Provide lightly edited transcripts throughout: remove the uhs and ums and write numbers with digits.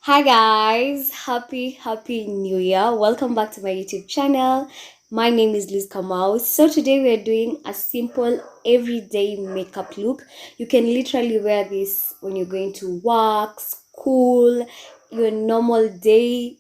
Hi guys, happy new year. Welcome back to my YouTube channel. My name is Liz Kamau. So today we're doing a simple everyday makeup look. You can literally wear this when you're going to work, school, your normal day.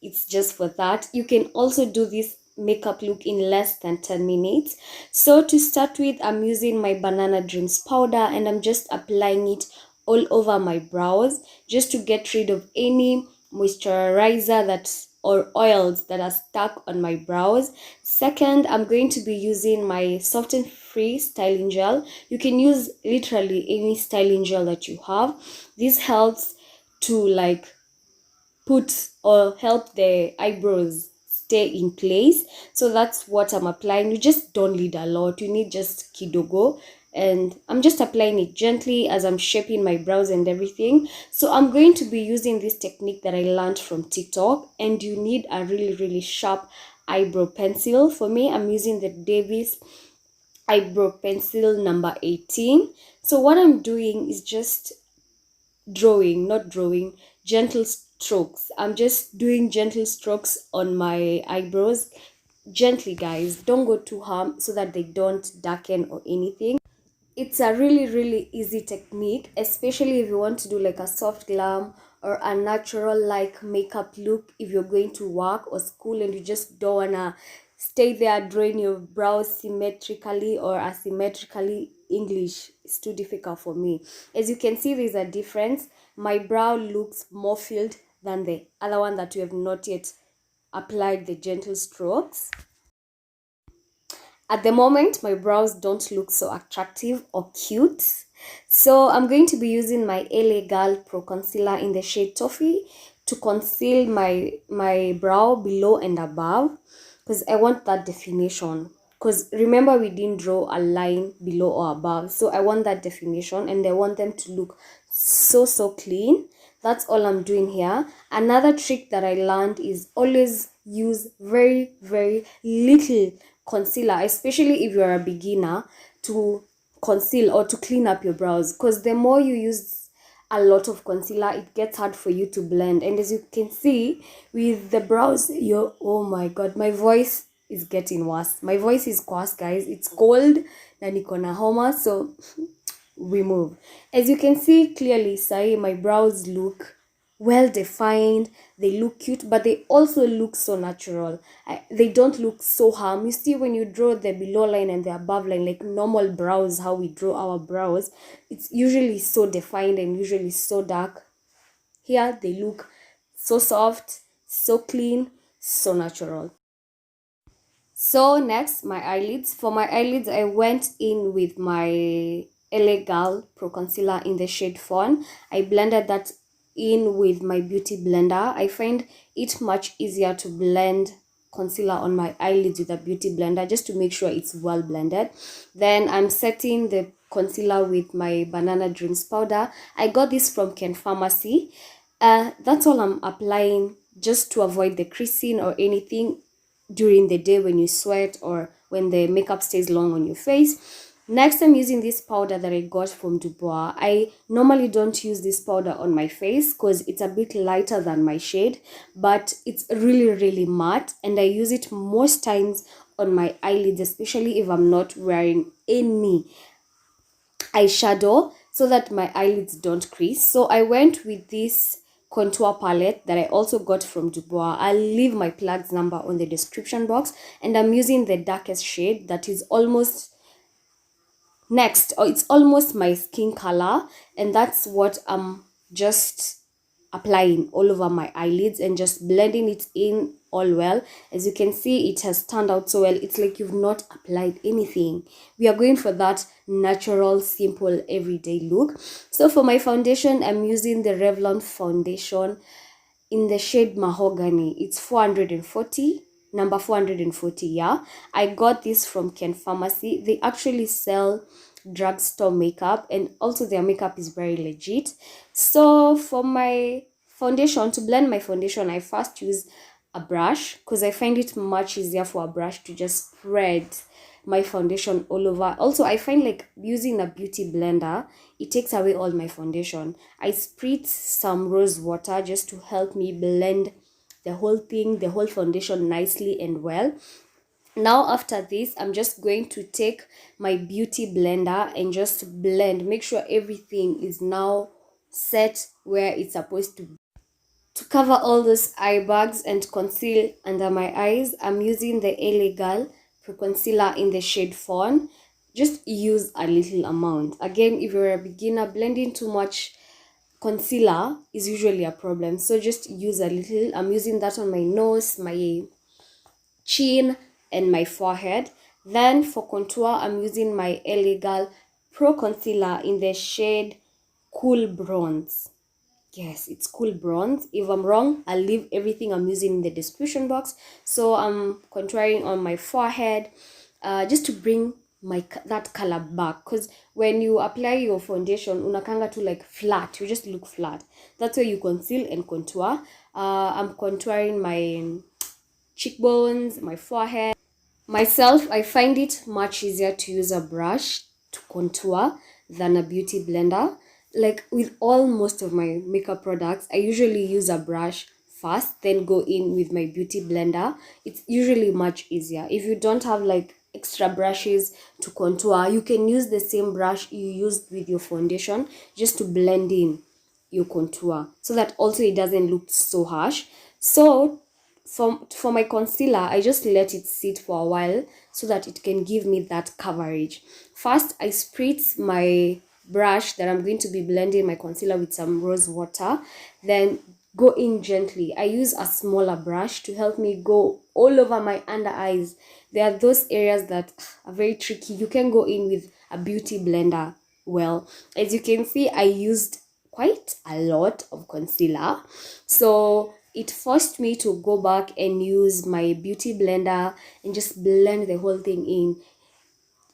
It's just for that. You can also do this makeup look in less than 10 minutes. So to start with, I'm using my Banana Dreams powder and I'm just applying it all over my brows just to get rid of any moisturizer or oils that are stuck on my brows. Second, I'm going to be using my Soften Free styling gel. You can use literally any styling gel that you have. This helps to put or help the eyebrows stay in place. So that's what I'm applying. You just don't need a lot, you need just kidogo, and I'm just applying it gently as I'm shaping my brows and everything. So I'm going to be using this technique that I learned from TikTok, and you need a really sharp eyebrow pencil. For me, I'm using the Davis eyebrow pencil number 18. So what I'm doing is just not drawing, gentle strokes. I'm just doing gentle strokes on my eyebrows. Gently, guys, don't go too hard so that they don't darken or anything. It's a really easy technique, especially if you want to do like a soft glam or a natural like makeup look. If you're going to work or school and you just don't wanna stay there drawing your brows symmetrically or asymmetrically, English is too difficult for me. As you can see, there's a difference. My brow looks more filled than the other one that we have not yet applied the gentle strokes. At the moment, my brows don't look so attractive or cute. So I'm going to be using my LA Girl Pro Concealer in the shade Toffee to conceal my brow below and above, because I want that definition. Because remember, we didn't draw a line below or above. So I want that definition and I want them to look so clean. That's all I'm doing here. Another trick that I learned is always use very little concealer, especially if you're a beginner, to conceal or to clean up your brows, because the more you use a lot of concealer, it gets hard for you to blend. And as you can see with the brows, oh my god, my voice is getting worse. My voice is coarse, guys. It's cold na niko na homa, so we move. As you can see clearly, say my brows look well defined, they look cute, but they also look so natural. They don't look so harm. You see, when you draw the below line and the above line, like normal brows, how we draw our brows, it's usually so defined and usually so dark. Here they look so soft, so clean, so natural. So next, my eyelids. For my eyelids, I went in with my LA Girl Pro Concealer in the shade Fawn. I blended that in with my beauty blender. I find it much easier to blend concealer on my eyelids with a beauty blender just to make sure it's well blended. Then I'm setting the concealer with my Banana Dreams powder. I got this from Ken Pharmacy. That's all I'm applying, just to avoid the creasing or anything during the day when you sweat or when the makeup stays long on your face. Next, I'm using this powder that I got from Dubois. I normally don't use this powder on my face because it's a bit lighter than my shade, but it's really matte, and I use it most times on my eyelids, especially if I'm not wearing any eyeshadow, so that my eyelids don't crease. So I went with this contour palette that I also got from Dubois. I'll leave my plug's number on the description box, and I'm using the darkest shade that is almost next, or it's almost my skin color, and that's what I'm just applying all over my eyelids and just blending it in all well. As you can see, it has turned out so well. It's like you've not applied anything. We are going for that natural, simple, everyday look. So for my foundation, I'm using the Revlon foundation in the shade Mahogany. It's 440, number 440. Yeah, I got this from Ken Pharmacy. They actually sell drugstore makeup, and also their makeup is very legit. So for my foundation, to blend my foundation, I first use a brush because I find it much easier for a brush to just spread my foundation all over. Also, I find like using a beauty blender, it takes away all my foundation. I spritz some rose water just to help me blend the whole thing, the whole foundation nicely and well. Now after this, I'm just going to take my beauty blender and just blend, make sure everything is now set where it's supposed to be. To cover all those eye bags and conceal under my eyes, I'm using the LA Girl Pro Concealer in the shade Fawn. Just use a little amount. Again, if you're a beginner, blending too much concealer is usually a problem. So just use a little. I'm using that on my nose, my chin, and my forehead. Then for contour, I'm using my LA Girl Pro Concealer in the shade Cool Bronze. Yes, it's Cool Bronze. If I'm wrong, I'll leave everything I'm using in the description box. So I'm contouring on my forehead, just to bring that color back, because when you apply your foundation unakanga to like flat, you just look flat. That's why you conceal and contour. I'm contouring my cheekbones, my forehead. Myself, I find it much easier to use a brush to contour than a beauty blender. Like with all most of my makeup products, I usually use a brush first, then go in with my beauty blender. It's usually much easier. If you don't have like extra brushes to contour, you can use the same brush you used with your foundation just to blend in your contour, so that also it doesn't look so harsh. So for my concealer, I just let it sit for a while so that it can give me that coverage. First, I spritz my brush that I'm going to be blending my concealer with some rose water, then go in gently. I use a smaller brush to help me go all over my under eyes. There are those areas that are very tricky. You can go in with a beauty blender. Well, as you can see, I used quite a lot of concealer, so it forced me to go back and use my beauty blender and just blend the whole thing in.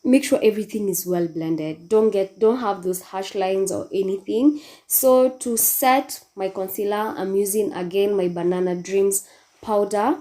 Make sure everything is well blended. Don't have those harsh lines or anything. So to set my concealer, I'm using again my Banana Dreams powder,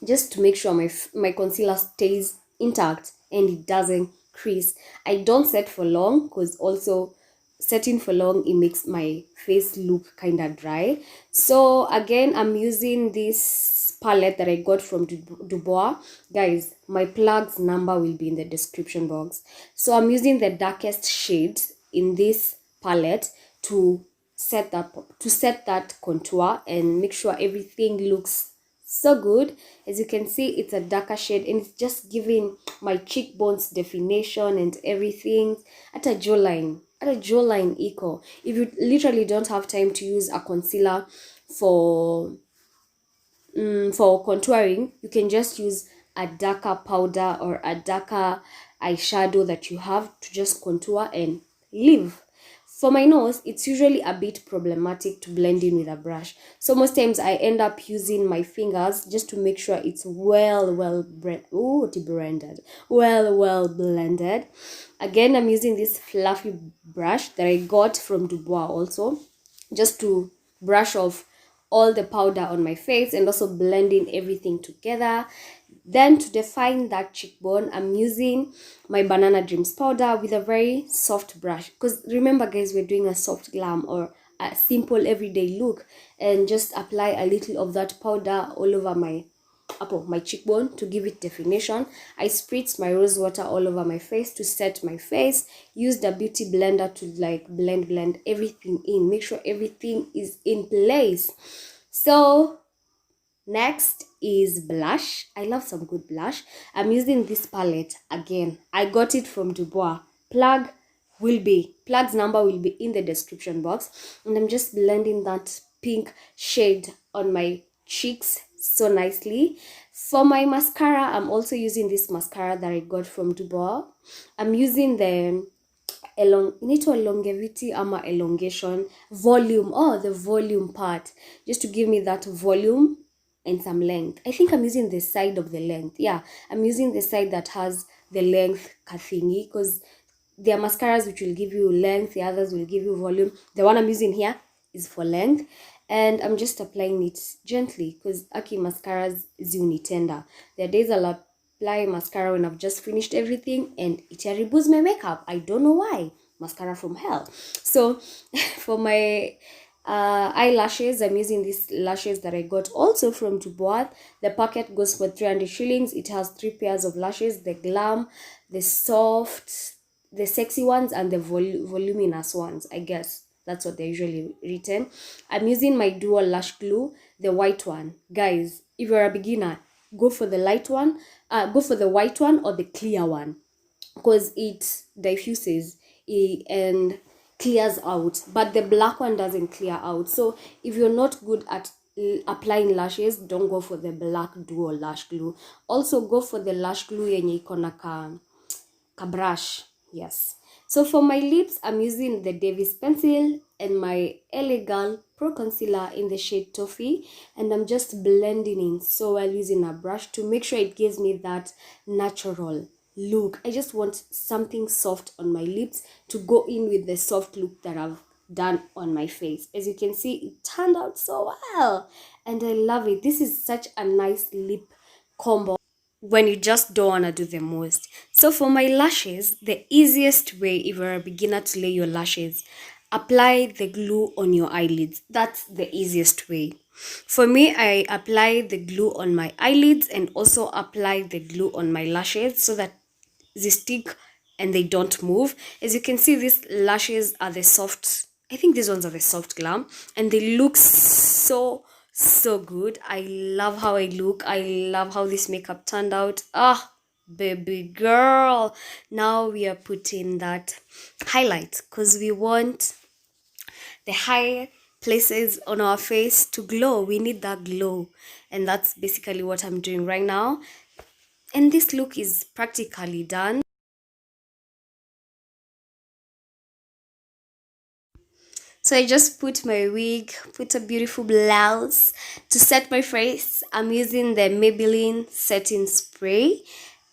just to make sure my concealer stays intact and it doesn't crease. I don't set for long, because also setting for long, it makes my face look kind of dry. So again, I'm using this palette that I got from Dubois. Guys, my plug's number will be in the description box. So I'm using the darkest shades in this palette to set that contour and make sure everything looks so good. As you can see, it's a darker shade and it's just giving my cheekbones definition and everything. At a jawline equal. If you literally don't have time to use a concealer for contouring, you can just use a darker powder or a darker eyeshadow that you have to just contour and leave. For my nose, it's usually a bit problematic to blend in with a brush. So most times I end up using my fingers just to make sure it's well blended. Again, I'm using this fluffy brush that I got from Dubois also, just to brush off all the powder on my face and also blending everything together. Then to define that cheekbone, I'm using my Banana Dreams powder with a very soft brush, because remember guys, we're doing a soft glam or a simple everyday look, and just apply a little of that powder all over my cheekbone to give it definition. I spritzed my rose water all over my face to set my face, used a beauty blender to like blend everything in, make sure everything is in place. So next is blush. I love some good blush. I'm using this palette again. I got it from Dubois. Plug's number will be in the description box, and I'm just blending that pink shade on my cheeks so nicely. For my mascara, I'm also using this mascara that I got from Dubois. I'm using the inaitwa longevity ama elongation volume, the volume part, just to give me that volume and some length. I think I'm using the side of the length. Yeah, I'm using the side that has the length kathingi, because there are mascaras which will give you length, the others will give you volume. The one I'm using here is for length, and I'm just applying it gently, because aki mascaras zinitenda. There are days apply mascara when I've just finished everything, and it removes my makeup. I don't know why. Mascara from hell. So for my eyelashes, I'm using these lashes that I got also from Dubois. The packet goes for 300 shillings. It has 3 pairs of lashes: the glam, the soft, the sexy ones, and the voluminous ones. I guess that's what they're usually written. I'm using my dual lash glue, the white one. Guys, if you're a beginner, go for the light one, go for the white one or the clear one, because it diffuses and clears out, but the black one doesn't clear out. So if you're not good at applying lashes, don't go for the black dual lash glue. Also go for the lash glue yenye iko na ka brush. Yes. So for my lips, I'm using the Davis pencil and my Elegant Pro Concealer in the shade Toffee, and I'm just blending in so while using a brush to make sure it gives me that natural look. I just want something soft on my lips to go in with the soft look that I've done on my face. As you can see, it turned out so well, and I love it. This is such a nice lip combo when you just don't want to do the most. So for my lashes, the easiest way if you're a beginner to lay your lashes, apply the glue on your eyelids. That's the easiest way. For me, I apply the glue on my eyelids and also apply the glue on my lashes so that they stick and they don't move. As you can see, these lashes are the soft, I think these ones are the soft glam, and they look so good. I love how I look. I love how this makeup turned out. Ah, baby girl. Now we are putting that highlight because we want the high places on our face to glow. We need that glow, and that's basically what I'm doing right now. And this look is practically done. So I just put my wig, put a beautiful blouse to set my face. I'm using the Maybelline setting spray.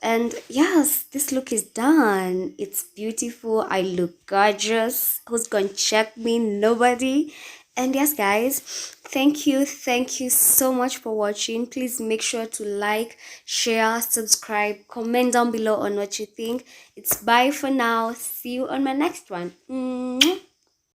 And yes, this look is done. It's beautiful. I look gorgeous. Who's gonna check me? Nobody. And yes, guys, thank you so much for watching. Please make sure to like, share, subscribe, comment down below on what you think. It's bye for now. See you on my next one. Mwah.